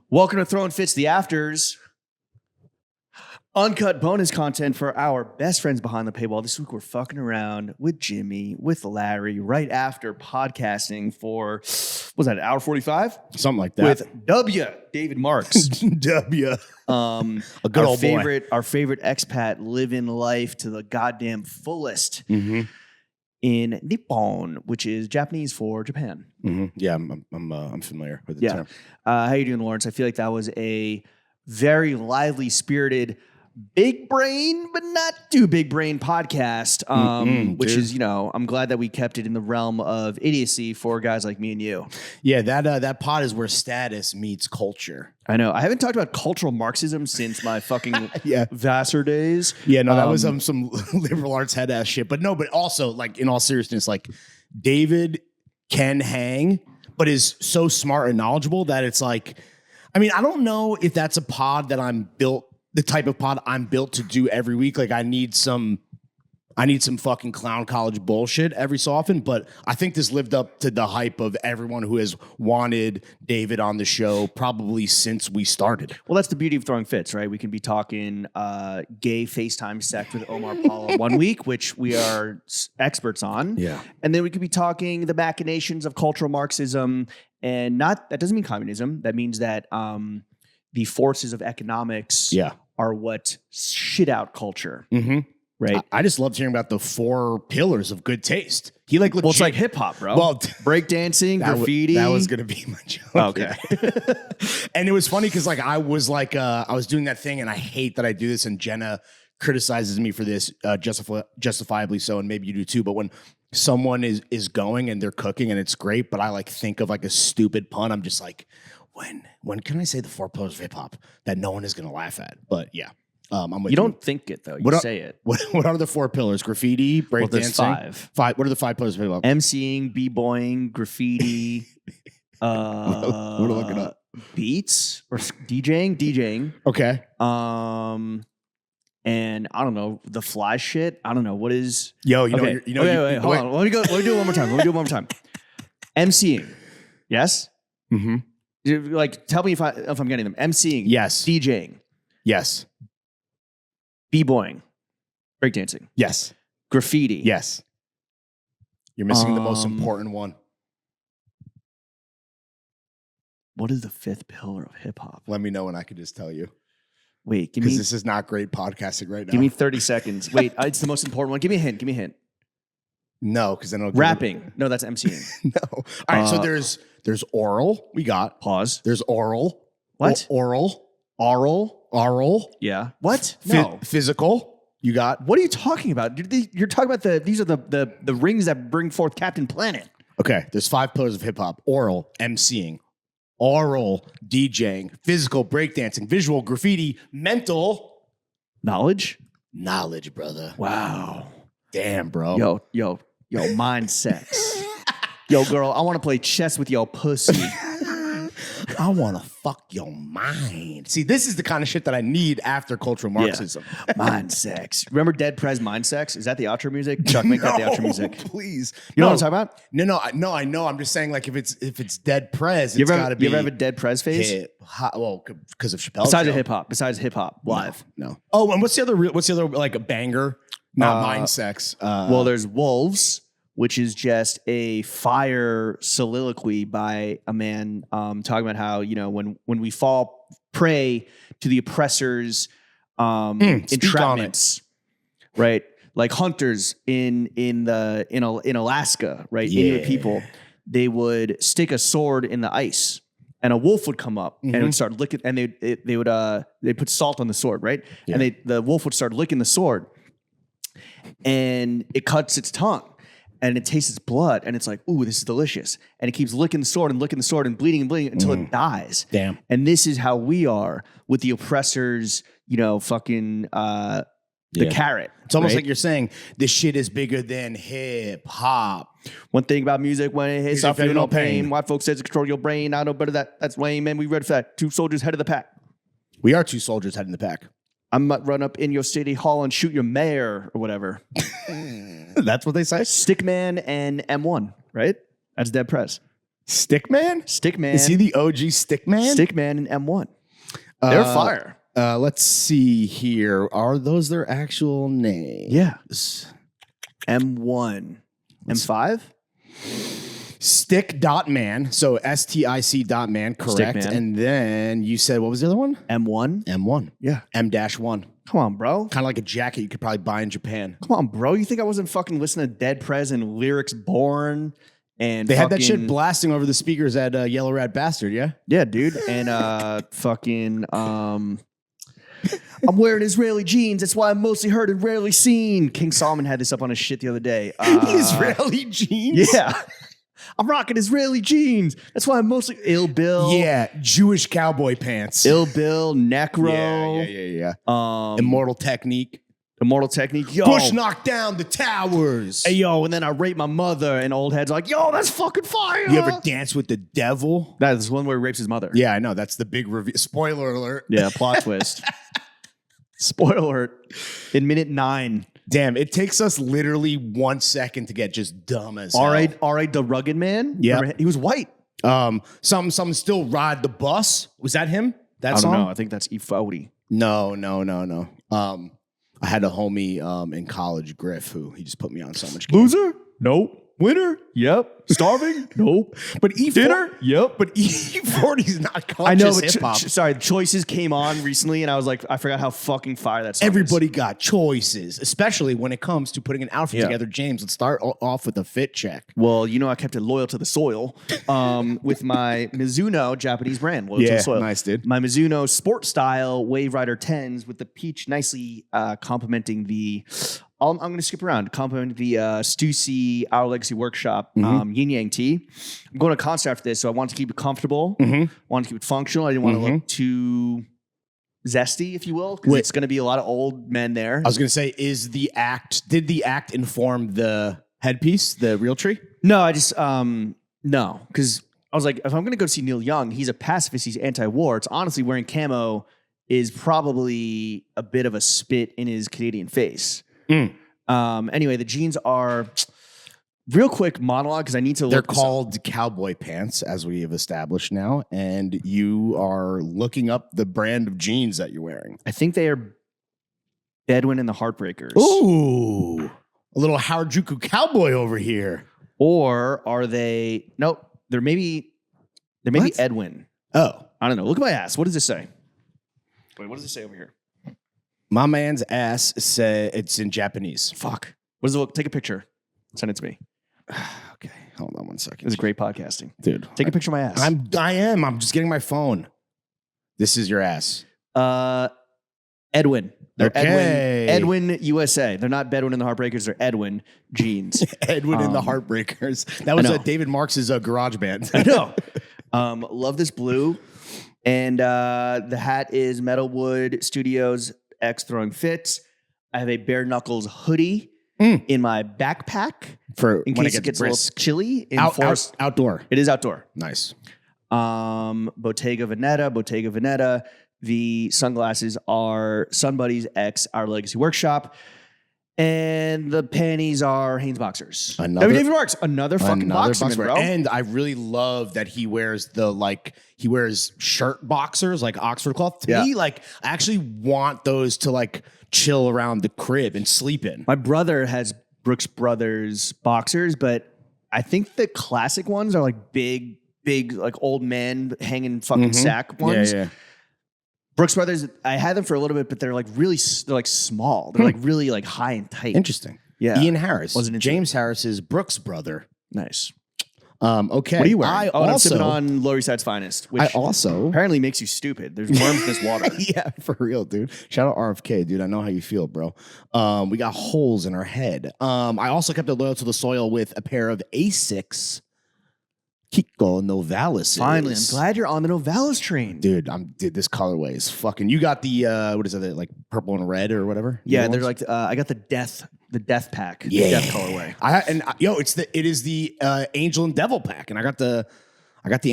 Welcome to Throwing Fits the Afters. Uncut bonus content for our best friends behind the paywall. This week we're fucking around with Jimmy, with Larry, right after podcasting for, what was that, an hour 45? Something like that. With W, David Marks. W. A good old boy. Our favorite expat living life to the goddamn fullest in Nippon, which is Japanese for Japan. Yeah, I'm familiar with the term. How you doing, Lawrence? I feel like that was a very lively, spirited, big brain, but not too big brain podcast, which is, I'm glad that we kept it in the realm of idiocy for guys like me and you. Yeah, that pod is where status meets culture. I know. I haven't talked about cultural Marxism since my fucking Vassar days. Yeah, no, that was some liberal arts head ass shit. But also, like, in all seriousness, like, David can hang, but is so smart and knowledgeable that it's like, I mean, I don't know if that's a pod that the type of pod I'm built to do every week. Like, I need some fucking clown college bullshit every so often, but I think this lived up to the hype of everyone who has wanted David on the show probably since we started. Well, that's the beauty of Throwing Fits, right? We can be talking gay FaceTime sex with Omar Paula one week, which we are experts on. Yeah. And then we could be talking the machinations of cultural Marxism, and that doesn't mean communism. That means that the forces of economics are what shit out culture. Right. I just loved hearing about the 4 pillars of good taste. He like legit, well, it's like hip hop, bro. Well, breakdancing, graffiti. That was gonna be my joke. Okay. And it was funny because I was doing that thing, and I hate that I do this, and Jenna criticizes me for this, justifiably so, and maybe you do too. But when someone is going and they're cooking and it's great, but I like think of like a stupid pun, I'm just like, when can I say the 4 pillars of hip hop that no one is gonna laugh at? But yeah. I'm with you. Don't think it, though. You say it. What are the 4 pillars? Graffiti, breakdancing? There's 5. What are the 5 pillars of hip hop? MCing, b-boying, graffiti. We're looking up. Beats or DJing. Okay. And I don't know, the fly shit. I don't know what is. Yo, wait, hold on. Let me do it one more time. MCing. Yes. Like, tell me if I'm getting them. MCing. Yes. DJing. Yes. B-boying, breakdancing. Yes. Graffiti. Yes. You're missing the most important one. What is the 5th pillar of hip hop? Let me know and I can just tell you. Wait, because this is not great podcasting right now. Give me 30 seconds. Wait, it's the most important one. Give me a hint. No, because then it'll rapping. No, that's MCing. No. All right, so there's oral. We got pause. There's oral. What? Oral. Yeah. What? No. Physical. You got. What are you talking about? You're talking about these are the rings that bring forth Captain Planet. Okay. There's 5 pillars of hip hop: oral, MCing, oral, DJing, physical, breakdancing, visual, graffiti, mental, knowledge, brother. Wow. Damn, bro. Yo, mind sex. Yo, girl, I want to play chess with your pussy. I want to fuck your mind. See, this is the kind of shit that I need after cultural Marxism. Yeah. Mind sex. Remember Dead Prez Mind Sex? Is that the outro music? Chuck, make that the outro music. Please. You know what I'm talking about? No, I know. I'm just saying, like, if it's Dead Prez, it's got to be. You ever have a Dead Prez phase? Well, because of Chappelle. Besides hip hop, live. No. Oh, and what's the other like a banger? Not Mind Sex. Well, there's Wolves, which is just a fire soliloquy by a man talking about how, when we fall prey to the oppressors' entrapments, right? Like hunters in Alaska, right? Yeah. Inuit people, they would stick a sword in the ice, and a wolf would come up and it would start licking, and they put salt on the sword, right? Yeah. And the wolf would start licking the sword, and it cuts its tongue. And it tastes its blood, and it's like, ooh, this is delicious. And it keeps licking the sword and bleeding until it dies. Damn. And this is how we are with the oppressors, the carrot. It's almost like you're saying this shit is bigger than hip hop. One thing about music, when it hits, I feel no pain. White folks says it control your brain. I know better that's lame, man. We read for that. 2 soldiers head of the pack. We are 2 soldiers head in the pack. I might run up in your city hall and shoot your mayor or whatever. That's what they say? Stickman and M1, right? That's Dead Prez. Stickman? Stickman. Is he the OG Stickman? Stickman and M1. They're fire. Let's see here. Are those their actual names? Yeah. M1. M5? Stick.man. So STIC.man, correct. Stickman. And then you said, what was the other one? M1? M1. Yeah. M-1. Come on, bro. Kind of like a jacket you could probably buy in Japan. Come on, bro. You think I wasn't fucking listening to Dead Prez and Lyrics Born? And they had that shit blasting over the speakers at Yellow Rat Bastard, yeah? Yeah, dude. And I'm wearing Israeli jeans. That's why I'm mostly heard and rarely seen. King Solomon had this up on his shit the other day. Israeli jeans? Yeah. I'm rocking Israeli jeans. That's why I'm mostly Ill Bill. Yeah, Jewish cowboy pants. Ill Bill, Necro. Yeah. Immortal Technique. Immortal Technique. Yo. Bush knocked down the towers. Hey, yo, and then I rape my mother, and old heads are like, yo, that's fucking fire. You ever dance with the devil? That's one where he rapes his mother. Yeah, I know. That's the big review. Spoiler alert. Yeah, plot twist. Spoiler alert. In minute 9. Damn, it takes us literally 1 second to get just dumb as hell. All right, the rugged man. Yeah, he was white. Some still ride the bus. Was that him? That I song? don't know. I think that's E40. No. I had a homie in college, Griff, who he just put me on so much. Loser? Nope. Winner? Yep. Starving? Nope. But Dinner? Yep. But E40 is not conscious I know, but hip hop. sorry, Choices came on recently, and I was like, I forgot how fucking fire that song Everybody got choices, especially when it comes to putting an outfit together. James, let's start off with a fit check. Well, you know, I kept it loyal to the soil with my Mizuno Japanese brand. Loyal to the soil. Nice, dude. My Mizuno Sport Style Wave Rider 10s with the peach nicely complementing the... I'm going to skip around. Compliment the Stussy Our Legacy Workshop Yin Yang Tee. I'm going to concert after this, so I want to keep it comfortable. Want to keep it functional. I didn't want to look too zesty, if you will, because it's going to be a lot of old men there. I was going to say, did the act inform the headpiece, the real tree? No, I just, no, because I was like, if I'm going to go see Neil Young, he's a pacifist, he's anti-war. It's honestly wearing camo is probably a bit of a spit in his Canadian face. Anyway, the jeans are real quick monologue because I need to. They're called cowboy pants, as we have established now, and you are looking up the brand of jeans that you're wearing. I think they are Bedouin and the Heartbreakers. Ooh, a little Harajuku cowboy over here. Or are they? Nope, they're maybe Edwin. Oh, I don't know. Look at my ass. What does this say? Wait, what does it say over here? My man's ass said it's in Japanese. Fuck. What does it look? Take a picture. Send it to me. Okay, hold on 1 second. This is great podcasting, dude. Take a picture of my ass. I am. I'm just getting my phone. This is your ass. Edwin. They're okay. Edwin USA. They're not Bedouin and the Heartbreakers. They're Edwin jeans. Edwin and the Heartbreakers. That was David Marks' garage band. I know. Love this blue. And the hat is Metalwood Studios X Throwing Fits. I have a Bare Knuckles hoodie in my backpack for in when case it gets a little chilly. Outdoor. It is outdoor. Nice. Bottega Veneta. The sunglasses are Sun Buddies X Our Legacy Workshop. And the panties are Hanes boxers. David Marks, another fucking boxer, bro. And I really love that he wears shirt boxers like Oxford cloth. To me, I actually want those to chill around the crib and sleep in. My brother has Brooks Brothers boxers, but I think the classic ones are big old man hanging fucking sack ones. Yeah. Brooks Brothers, I had them for a little bit, but they're really small. They're really high and tight. Interesting. Yeah. Ian Harris. Wasn't James Harris's Brooks brother. Nice. Okay. What are you wearing? I'm sipping also on Lower East Side's finest, which apparently makes you stupid. There's worms in this water. Yeah, for real, dude. Shout out RFK, dude. I know how you feel, bro. We got holes in our head. I also kept it loyal to the soil with a pair of Asics Kiko Novalis. Finally, I'm glad you're on the Novalis train. Dude, this colorway is fucking. You got the what is it, purple and red or whatever? Yeah, they're I got the death pack. Yeah. The death colorway. It is the angel and devil pack, and I got the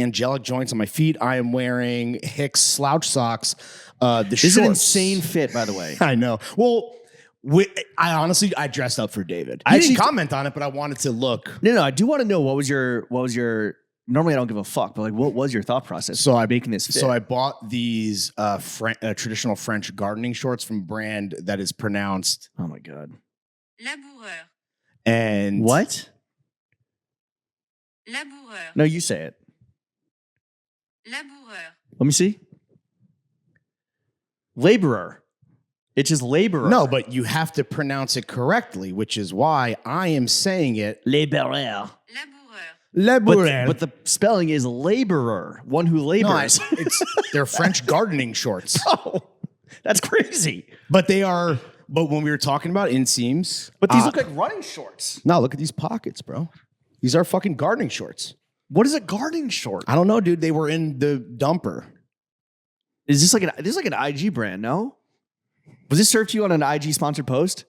angelic joints on my feet. I am wearing Hicks slouch socks. This is an insane fit, by the way. I know. Well, I dressed up for David. I didn't comment on it, but I wanted to look. No, I do want to know what was your normally I don't give a fuck, but like, what was your thought process? So I making this fit? So I bought these traditional French gardening shorts from a brand that is pronounced. Oh my god. Laboureur. And what? Laboureur. No, you say it. Laboureur. Let me see. Laborer. It's just laborer. No, but you have to pronounce it correctly, which is why I am saying it. Laborer. Laboureur. But the spelling is laborer, one who labors. No, they're French gardening shorts. Oh, that's crazy. But they are. But when we were talking about inseams, But these look like running shorts. no, look at these pockets, bro. These are fucking gardening shorts. What is a gardening short? I don't know, dude. They were in the dumper. Is this like an IG brand? No. Was this served to you on an IG sponsored post?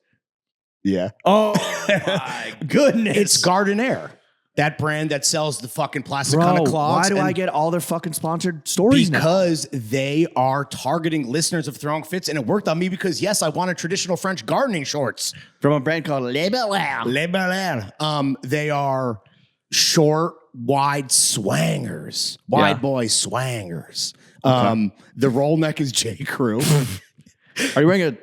Yeah. Oh my goodness! It's Garden Air, that brand that sells the fucking plastic kind of cloths. Why do I get all their fucking sponsored stories now? Because they are targeting listeners of Throwing Fits, and it worked on me because, yes, I wanted traditional French gardening shorts. From a brand called Les Belair. Les Belair. They are short, wide swangers. Wide boy swangers. The roll neck is J. Crew. Are you wearing a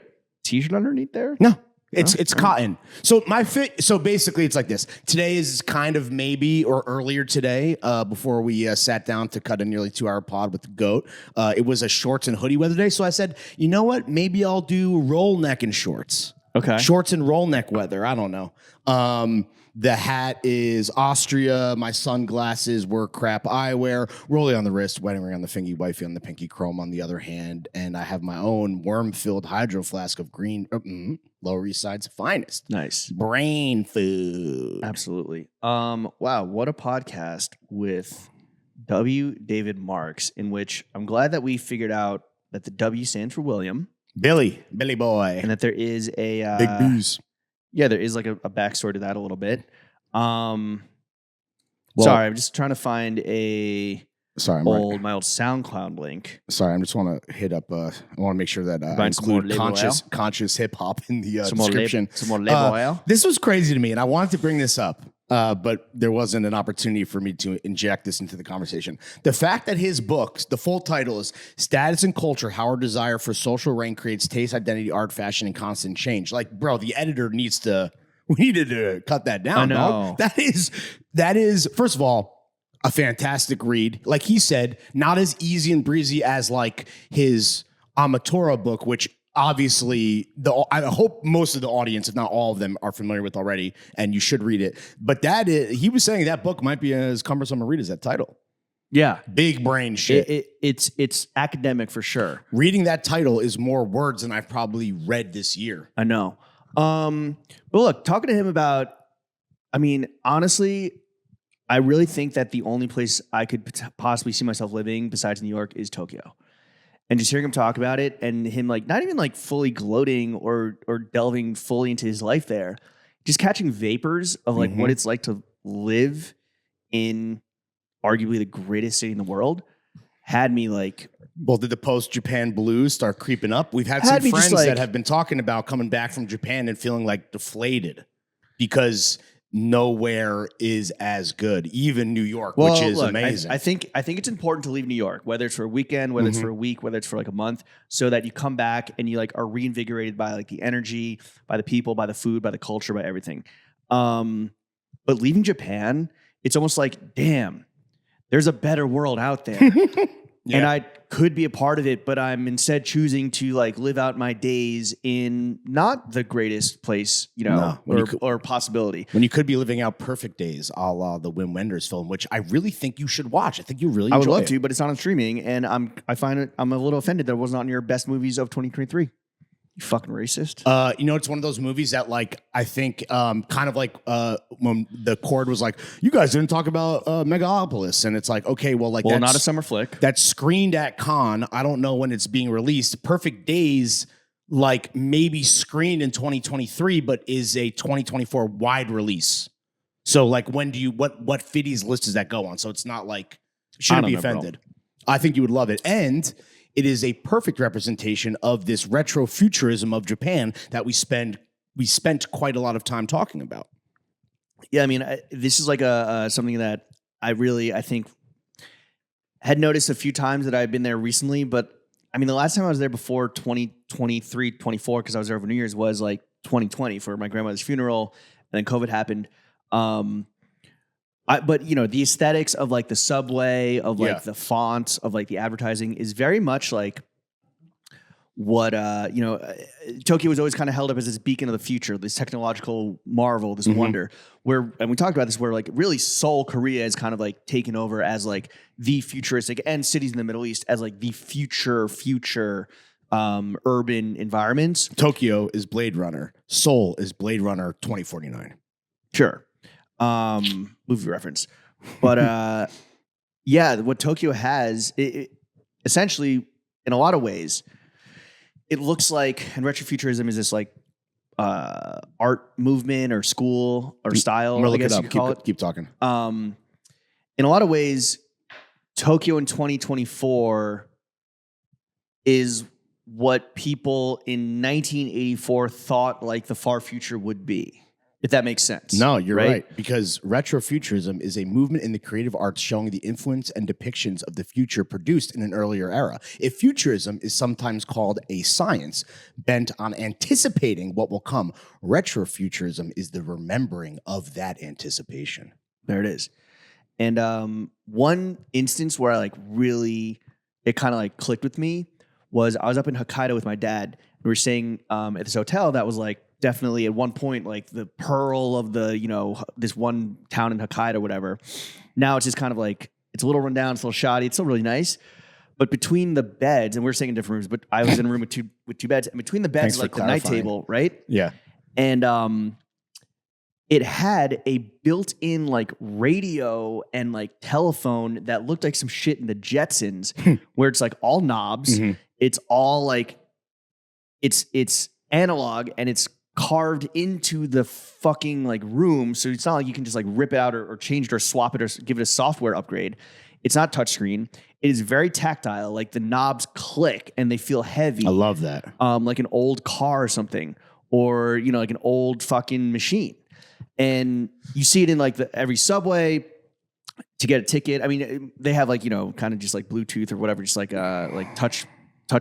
t-shirt underneath there? No. It's cotton. So my fit. So basically, it's like this. Today is kind of maybe or earlier today, before we sat down to cut a nearly 2-hour pod with the goat. It was a shorts and hoodie weather day. So I said, you know what? Maybe I'll do roll neck and shorts. Okay. Shorts and roll neck weather. I don't know. The hat is Austria. My sunglasses were crap eyewear. Rolly on the wrist, wedding ring on the fingy, wifey on the pinky, chrome on the other hand. And I have my own worm-filled hydro flask of green, Lower East Side's finest. Nice. Brain food. Absolutely. Wow, what a podcast with W. David Marks, in which I'm glad that we figured out that the W stands for William. Billy boy. And that there is a Big booze. Yeah, there is like a backstory to that a little bit. Well, sorry, I'm just trying to find my old SoundCloud link. Sorry, I just want to hit up. I want to make sure that I include conscious hip hop in the description. Some more label. This was crazy to me, and I wanted to bring this up, but there wasn't an opportunity for me to inject this into the conversation. The fact that his books, the full title is "Status and Culture: How Our Desire for Social Rank Creates Taste, Identity, Art, Fashion, and Constant Change." Like, bro, the editor needed to cut that down. I know. Dog. That is first of all a fantastic read. Like he said, not as easy and breezy as like his Amatora book, which obviously I hope most of the audience, if not all of them, are familiar with already, and you should read it. But he was saying that book might be as cumbersome a read as that title. Yeah. Big brain shit. It's academic for sure. Reading that title is more words than I've probably read this year. I know. But look, talking to him about, I mean, honestly, I really think that the only place I could possibly see myself living besides New York is Tokyo. And just hearing him talk about it and him like not even like fully gloating or delving fully into his life there, just catching vapors of like what it's like to live in arguably the greatest city in the world had me like. Well, did the post-Japan blues start creeping up? We've had some friends that have been talking about coming back from Japan and feeling like deflated because nowhere is as good, even New York, which is amazing. I think it's important to leave New York, whether it's for a weekend, whether it's for a week, whether it's for like a month, so that you come back and you like are reinvigorated by like the energy, by the people, by the food, by the culture, by everything. But leaving Japan, it's almost like, damn, there's a better world out there. Yeah. And I could be a part of it, but I'm instead choosing to like live out my days in not the greatest place, or possibility. When you could be living out perfect days, a la the Wim Wenders film, which I really think you should watch. I think you really. I would love to, but it's not on streaming, and I'm a little offended that it wasn't on your best movies of 2023. You fucking racist. It's one of those movies that like I think kind of like when the Cord was like, you guys didn't talk about Megalopolis, and it's like, okay, well, like not a summer flick. That's screened at Cannes. I don't know when it's being released. Perfect Days, like maybe screened in 2023, but is a 2024 wide release. So like what Fiddy's list does that go on? So it's not like shouldn't be offended. I think you would love it. And it is a perfect representation of this retrofuturism of Japan that we spent quite a lot of time talking about. Yeah, I mean, this is like something that I think had noticed a few times that I've been there recently, but I mean, the last time I was there before 2023, 24, because I was there over New Year's, was like 2020 for my grandmother's funeral, and then COVID happened. But you know, the aesthetics of like the subway, of like the fonts, of like the advertising is very much like what Tokyo was always kind of held up as this beacon of the future, this technological marvel, this wonder. Where, and we talked about this, where like really Seoul, Korea is kind of like taken over as like the futuristic, and cities in the Middle East as like the future urban environments. Tokyo is Blade Runner. Seoul is Blade Runner 2049. Sure. Movie reference. But yeah, what Tokyo has, it essentially, in a lot of ways, it looks like, and retrofuturism is this like art movement or school or style, I guess you could call it. Keep talking. In a lot of ways, Tokyo in 2024 is what people in 1984 thought like the far future would be. If that makes sense. No, you're right. Because retrofuturism is a movement in the creative arts showing the influence and depictions of the future produced in an earlier era. If futurism is sometimes called a science bent on anticipating what will come, retrofuturism is the remembering of that anticipation. There it is. And one instance where I like really, it kind of like clicked with me was I was up in Hokkaido with my dad. We were staying at this hotel that was like, definitely at one point, like the pearl of the, you know, this one town in Hokkaido or whatever. Now it's just kind of like, it's a little rundown, it's a little shoddy. It's still really nice. But between the beds, and we're staying in different rooms, but I was in a room with two beds, and between the beds, like the night table, right? Yeah. And it had a built-in like radio and like telephone that looked like some shit in the Jetsons, where it's like all knobs. It's all like, it's analog, and it's carved into the fucking like room. So it's not like you can just like rip it out or change it or swap it or give it a software upgrade. It's not touchscreen. It is very tactile. Like the knobs click and they feel heavy. I love that. Like an old car or something, or, you know, like an old fucking machine. And you see it in like every subway to get a ticket. I mean, they have like, you know, kind of just like Bluetooth or whatever, just like touch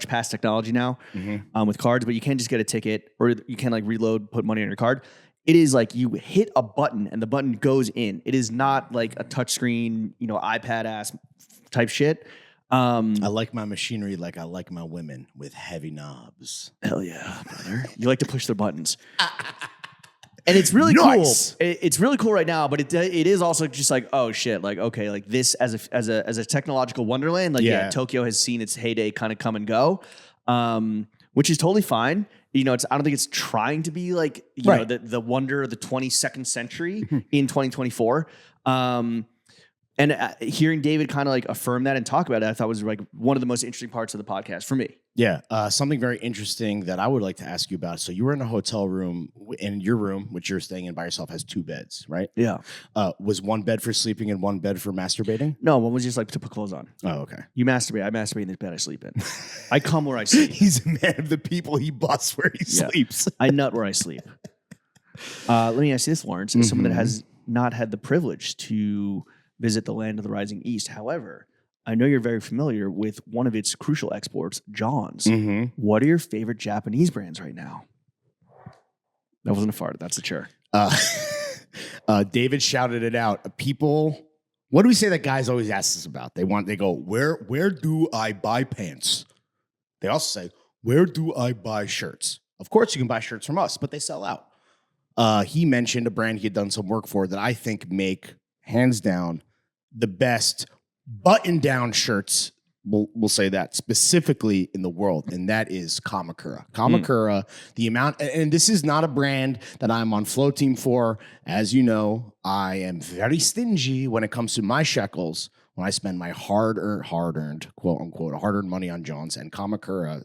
pass technology now with cards, but you can't just get a ticket, or you can like reload, put money on your card. It is like you hit a button and the button goes in. It is not like a touchscreen, you know, iPad ass type shit. I like my machinery like I like my women, with heavy knobs. Hell yeah, brother. You like to push their buttons. And it's really nice. cool. It's really cool right now, but it is also just like, oh shit, like okay, like this as a technological wonderland, like yeah, Tokyo has seen its heyday kind of come and go, which is totally fine. You know, I don't think it's trying to be like you know the wonder of the 22nd century in 2024. And hearing David kind of like affirm that and talk about it, I thought was like one of the most interesting parts of the podcast for me. Yeah. Something very interesting that I would like to ask you about. So you were in a hotel room, and your room, which you're staying in by yourself, has two beds, right? Yeah. Was one bed for sleeping and one bed for masturbating? No, one was just like to put clothes on. Oh, okay. You masturbate. I masturbate in the bed I sleep in. I come where I sleep. He's a man of the people. He busts where he sleeps. I nut where I sleep. Let me ask you this, Lawrence. As someone that has not had the privilege to visit the land of the rising east. However, I know you're very familiar with one of its crucial exports, John's. What are your favorite Japanese brands right now? That wasn't a fart. That's a chair. David shouted it out. People, what do we say that guys always ask us about? They go, where do I buy pants? They also say, where do I buy shirts? Of course you can buy shirts from us, but they sell out. He mentioned a brand he had done some work for that I think make, hands down, the best button-down shirts, we'll say that, specifically in the world, and that is Kamakura. Kamakura, the amount, and this is not a brand that I'm on Flow Team for. As you know, I am very stingy when it comes to my shekels when I spend my hard-earned, quote unquote, hard-earned money on Jones and Kamakura.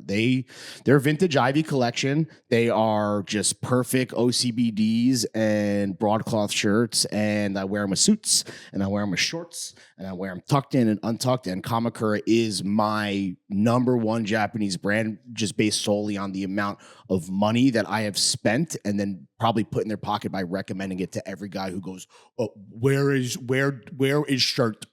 Their vintage Ivy collection, they are just perfect OCBDs and broadcloth shirts, and I wear them with suits, and I wear them with shorts, and I wear them tucked in and untucked, and Kamakura is my number one Japanese brand, just based solely on the amount of money that I have spent and then probably put in their pocket by recommending it to every guy who goes, oh, where is shirt?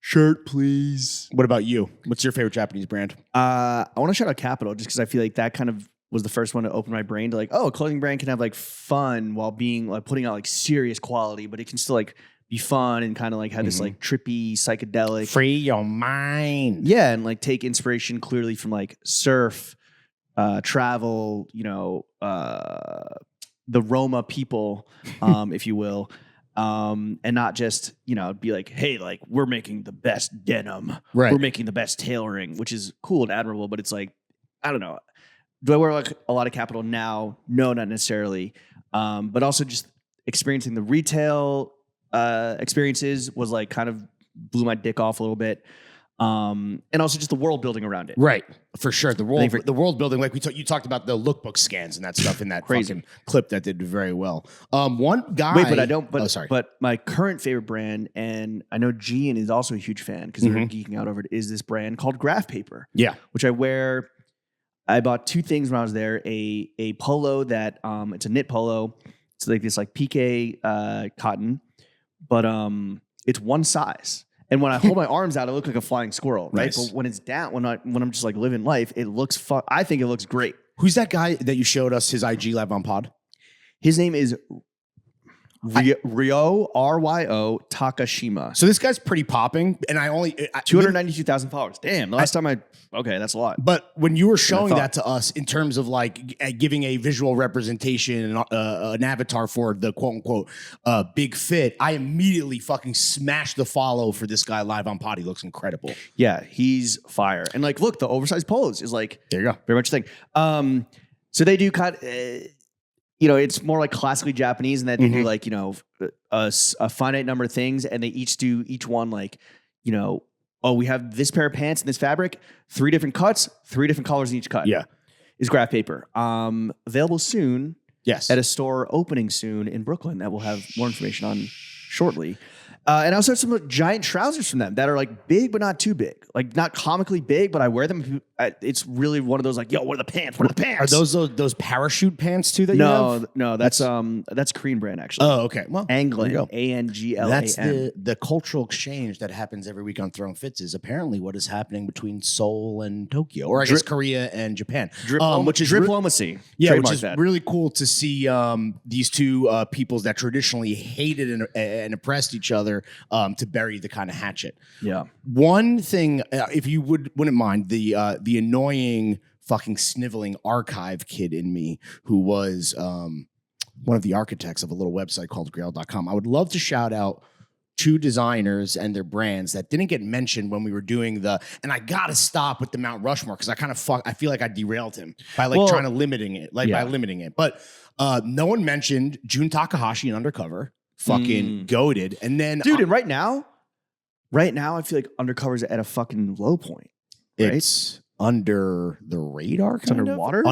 Shirt, please. What about you? What's your favorite Japanese brand? I want to shout out Capital just because I feel like that kind of was the first one to open my brain to like, oh, a clothing brand can have like fun while being like putting out like serious quality, but it can still like be fun and kind of like have this like trippy psychedelic. Free your mind. Yeah, and like take inspiration clearly from like surf, travel, the Roma people, if you will. And not just, be like, hey, like we're making the best denim. Right. We're making the best tailoring, which is cool and admirable, but it's like, I don't know. Do I wear like a lot of Capital now? No, not necessarily. But also just experiencing the retail experiences was like kind of blew my dick off a little bit. And also just the world building around it. Right. For sure. The world building, like you talked about the lookbook scans and that stuff in that fucking clip that did very well. One guy. Wait, but I don't, but my current favorite brand, and I know Gian is also a huge fan because they're geeking out over it, is this brand called Graph Paper. Yeah. Which I wear. I bought two things when I was there, a polo that, it's a knit polo. It's like this like pique, cotton, but, it's one size. And when I hold my arms out, I look like a flying squirrel, right? Nice. But when it's down, when I'm just like living life, it looks fun. I think it looks great. Who's that guy that you showed us his IG live on pod? His name is Ryo Takashima. So this guy's pretty popping, and 292,000 followers. Damn, the last time that's a lot. But when you were showing that to us in terms of like giving a visual representation and an avatar for the quote unquote big fit, I immediately fucking smashed the follow for this guy live on pod. He looks incredible. Yeah, he's fire. And like, look, the oversized polos is like, there you go, very much a thing. So they do kind of, it's more like classically Japanese in that they do like, a finite number of things, and they do each one like, we have this pair of pants in this fabric, 3 different cuts, 3 different colors in each cut. Yeah. Is Graph Paper. Available soon. Yes. At a store opening soon in Brooklyn that we'll have more information on shortly. And I also have some like, giant trousers from them that are like big, but not too big. Like not comically big, but I wear them. It's really one of those like, yo, what are the pants? What are the pants? Are those parachute pants too that you have? No, that's Korean brand actually. Oh, okay. Well, Anglan, Anglan. That's the cultural exchange that happens every week on Throne Fits is apparently what is happening between Seoul and Tokyo, or I guess Korea and Japan. Which is diplomacy. Yeah, which is really cool to see these two peoples that traditionally hated and oppressed each other to bury the kind of hatchet. Yeah. One thing, if you wouldn't mind, the annoying fucking sniveling archive kid in me who was one of the architects of a little website called grail.com. I would love to shout out 2 designers and their brands that didn't get mentioned when we were doing and I gotta stop with the Mount Rushmore because I feel like I derailed him by trying to limiting it. But no one mentioned Jun Takahashi in Undercover. Fucking goated. And then dude, and right now I feel like Undercover's at a fucking low point. Right? It's under the radar. It's underwater.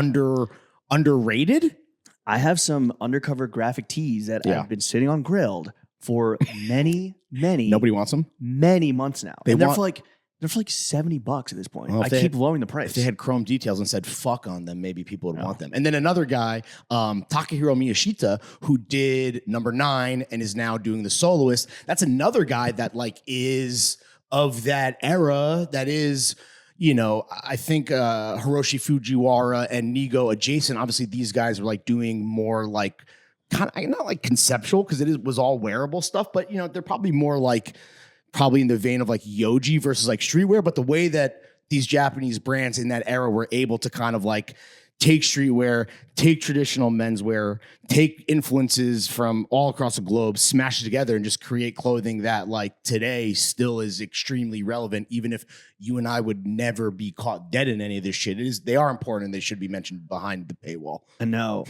Underrated. I have some Undercover graphic tees that I've been sitting on Grilled for many Nobody wants them. Many months now. They're for like $70 at this point. Well, I keep lowering the price. If they had chrome details and said fuck on them, maybe people would want them. And then another guy, Takahiro Miyashita, who did number 9 and is now doing the Soloist. That's another guy that like is of that era. That is, I think Hiroshi Fujiwara and Nigo adjacent. Obviously, these guys are like doing more like kind of not like conceptual because was all wearable stuff, but they're probably more like. Probably in the vein of like Yoji versus like streetwear, but the way that these Japanese brands in that era were able to kind of like take streetwear, take traditional menswear, take influences from all across the globe, smash it together and just create clothing that like today still is extremely relevant, even if you and I would never be caught dead in any of this shit. They are important and they should be mentioned behind the paywall. I know.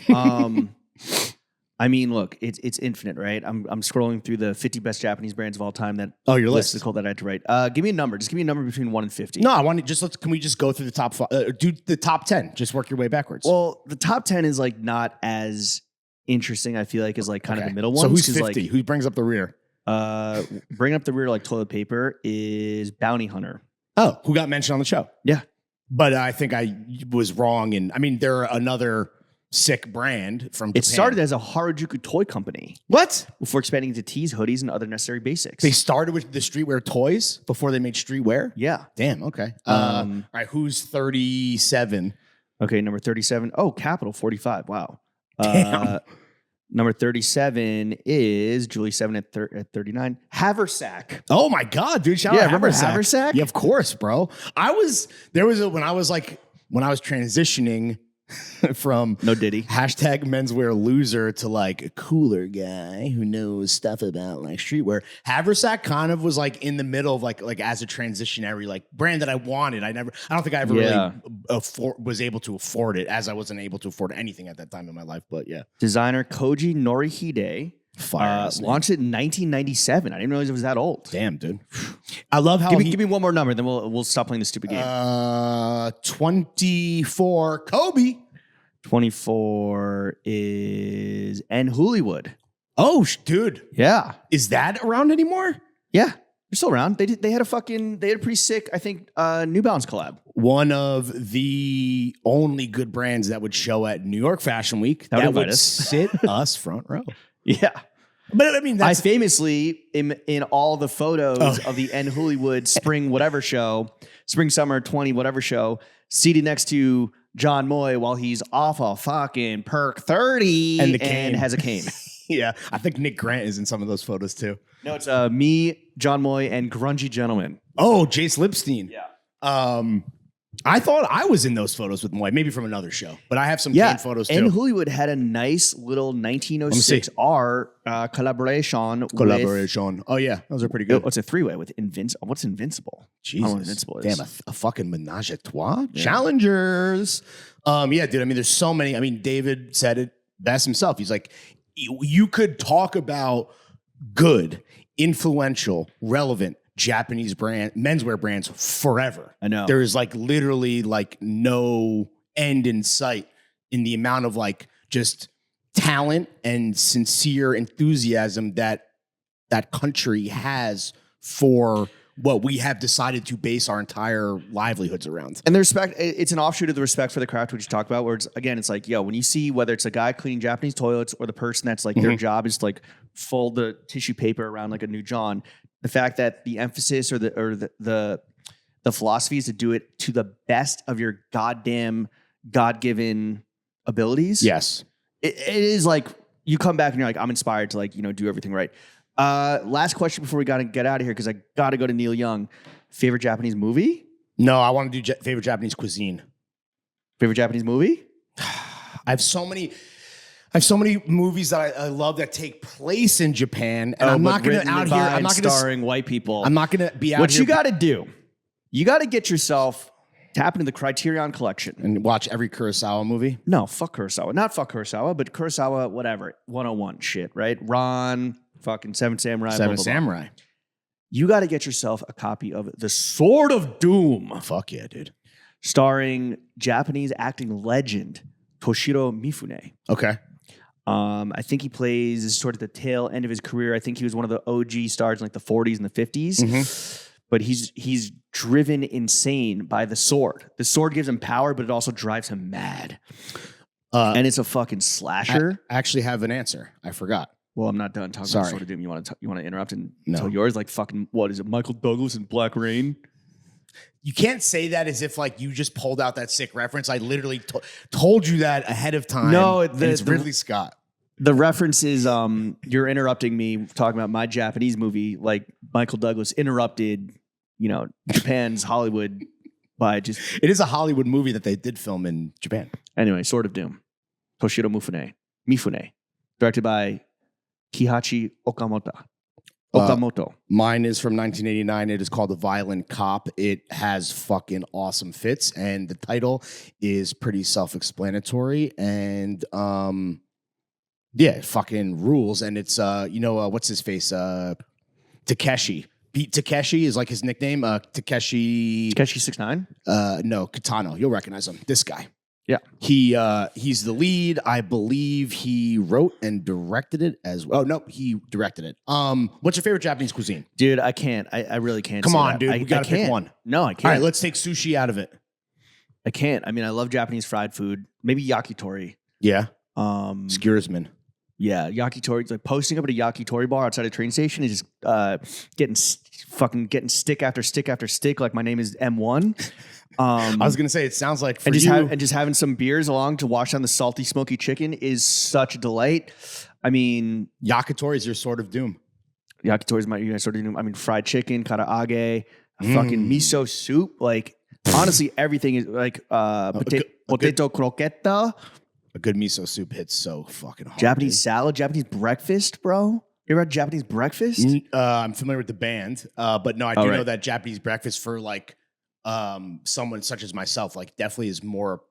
I mean, look, it's infinite, right? I'm scrolling through the 50 best Japanese brands of all time. That your list list. is called that I had to write. Give me a number. Just give me a number between 1 and 50. No, I want to just can we just go through the top 5? Do the top 10. Just work your way backwards. Well, the top 10 is like not as interesting. I feel like is like kind of the middle ones. So who's 50? Like, Who brings up the rear? bringing up the rear like toilet paper is Bounty Hunter. Oh, who got mentioned on the show? Yeah, but I think I was wrong. And I mean, they're another sick brand from Japan. It started as a Harajuku toy company. What? Before expanding into tees, hoodies, and other necessary basics. They started with the streetwear toys before they made streetwear? Yeah. Damn, okay. All right, who's 37? Okay, number 37. Oh, Capital 45. Wow. Damn. Number 37 is Julie 7 at 39. Haversack. Oh my God, dude. Shout out remember Haversack. Haversack? Yeah, of course, bro. When I was transitioning from No Diddy. hashtag menswear loser to like a cooler guy who knows stuff about like streetwear. Haversack kind of was like in the middle of like as a transitionary like brand that I wanted. I don't think I ever really was able to afford it, as I wasn't able to afford anything at that time in my life. But yeah, Designer Koji Norihide. Launched it in 1997. I didn't realize it was that old. Damn, dude. I love how give me one more number, then we'll stop playing this stupid game. 24 Kobe. 24 is N. Hollywood. Oh, dude. Yeah. Is that around anymore? Yeah. They're still around. They had a pretty sick, I think, New Balance collab. One of the only good brands that would show at New York Fashion Week. That would sit us front row. Yeah. But I mean, I famously, in all the photos of the N. Hollywood spring whatever show, spring summer 20 whatever show, seated next to John Moy while he's off a fucking perk 30 and has a cane. Yeah. I think Nick Grant is in some of those photos too. No, it's me, John Moy, and Grungy Gentleman. Oh, Jace Lipstein. Yeah. I thought I was in those photos with Moy, maybe from another show, but I have some cane photos too. And Hollywood had a nice little 1906 R collaboration. Oh yeah, those are pretty good. It's a three-way with Invincible. What's Invincible? Jesus, I don't know what Invincible is. Damn, a fucking menage a trois. Yeah. Challengers. Yeah, dude. I mean, there's so many. I mean, David said it best himself. He's like, you could talk about good, influential, relevant Japanese menswear brands forever. I know. There's like literally like no end in sight in the amount of like just talent and sincere enthusiasm that country has for what we have decided to base our entire livelihoods around. And the respect, it's an offshoot of the respect for the craft, which you talk about, where it's like, yo, when you see whether it's a guy cleaning Japanese toilets or the person that's like their job is to like fold the tissue paper around like a new John, the fact that the emphasis or the philosophy is to do it to the best of your goddamn God-given abilities. Yes. It is like you come back and you're like, I'm inspired to like, do everything right. Last question before we got to get out of here, because I got to go to Neil Young. Favorite Japanese movie? No, I want to do favorite Japanese cuisine. Favorite Japanese movie? I have so many movies that I love that take place in Japan, and I'm not going to out here. I'm not going to starring white people. I'm not going to be out what here. What you got to do? You got to get yourself tap into the Criterion Collection and watch every Kurosawa movie. No, fuck Kurosawa. Not fuck Kurosawa, but Kurosawa, whatever. 101 shit, right? Ron, fucking Seven Samurai. Seven Samurai. You got to get yourself a copy of The Sword of Doom. Fuck yeah, dude. Starring Japanese acting legend Toshiro Mifune. Okay. I think he plays sort of the tail end of his career. I think he was one of the OG stars in like the 40s and the 50s. Mm-hmm. But he's driven insane by the sword. The sword gives him power, but it also drives him mad. And it's a fucking slasher. I actually have an answer. I forgot. Well, I'm not done talking about Sword of Doom. You want to interrupt and tell yours? Like fucking, what is it? Michael Douglas in Black Rain? You can't say that as if like you just pulled out that sick reference. I literally told you that ahead of time. No, it's Ridley Scott. The reference is you're interrupting me talking about my Japanese movie. Like Michael Douglas interrupted, Japan's Hollywood by just. It is a Hollywood movie that they did film in Japan. Anyway, Sword of Doom. Toshiro Mifune. Directed by Kihachi Okamoto. Mine is from 1989. It is called The Violent Cop. It has fucking awesome fits, and the title is pretty self-explanatory. And Yeah, it fucking rules. And it's what's his face? Takeshi. Pete Takeshi is like his nickname. Takeshi 6ix9ine? No, Kitano. You'll recognize him. This guy. Yeah. He's the lead. I believe he wrote and directed it as well. Oh, no, he directed it. What's your favorite Japanese cuisine? Dude, I can't. I really can't. Come say on, that. dude. We gotta pick one. No, I can't. All right, let's take sushi out of it. I can't. I mean, I love Japanese fried food. Maybe yakitori. Yeah. Skewersman. Yeah, yakitori. Like posting up at a yakitori bar outside a train station and just getting stick after stick after stick. Like my name is M1. I was gonna say it sounds like and just having some beers along to wash down the salty, smoky chicken is such a delight. I mean, yakitori is your sword of doom. Yakitori is my sort of doom. I mean, fried chicken, karaage, fucking miso soup. Like honestly, everything is like potato croqueta. A good miso soup hits so fucking hard. Japanese salad, Japanese breakfast, bro. You ever had Japanese breakfast? I'm familiar with the band, but no, I do know that Japanese breakfast for like someone such as myself, like definitely is more.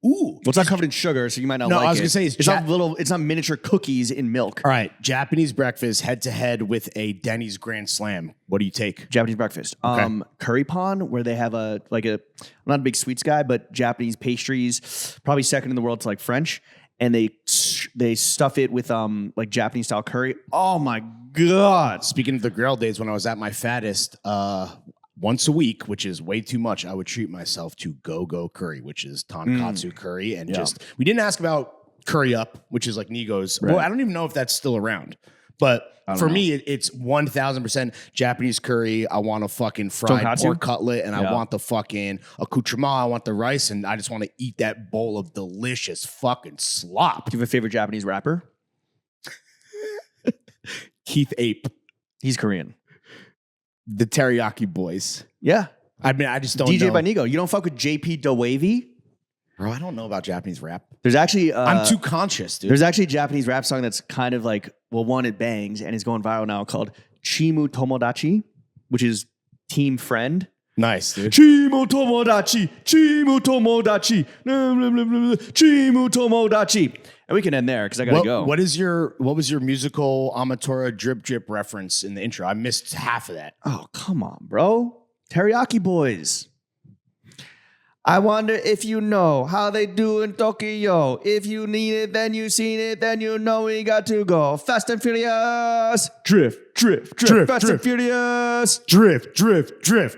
Ooh, well, it's not covered in sugar, so you might not like it. No, I was gonna say it's not miniature cookies in milk. All right, Japanese breakfast head to head with a Denny's Grand Slam. What do you take? Japanese breakfast. Okay. Curry pon, where they have I'm not a big sweets guy, but Japanese pastries, probably second in the world to like French, and they stuff it with like Japanese style curry. Oh my god! Speaking of the grill days, when I was at my fattest, once a week, which is way too much, I would treat myself to go curry, which is tonkatsu curry, and we didn't ask about curry up, which is like Nigo's. Right. Well, I don't even know if that's still around. But for me, it's 1000% Japanese curry. I want a fucking fried pork cutlet, and I want the fucking accoutrement. I want the rice, and I just want to eat that bowl of delicious fucking slop. Do you have a favorite Japanese rapper? Keith Ape. He's Korean. The Teriyaki Boys. Yeah. I mean, I just don't DJ know. by Nigo. You don't fuck with JP DeWavy? Bro, I don't know about Japanese rap. There's actually... I'm too conscious, dude. There's actually a Japanese rap song that's kind of like, well, one, it bangs, and it's going viral now, called Chimu Tomodachi, which is team friend. Nice, dude. Chimu Tomodachi, Chimu Tomodachi, Chimu Tomodachi. And we can end there because I gotta go. What was your musical Amatora drip reference in the intro? I missed half of that. Oh, come on, bro. Teriyaki Boys. I wonder if you know how they do in Tokyo. If you need it, then you seen it, then you know we got to go. Fast and Furious. Drift. Fast and Furious. Drift.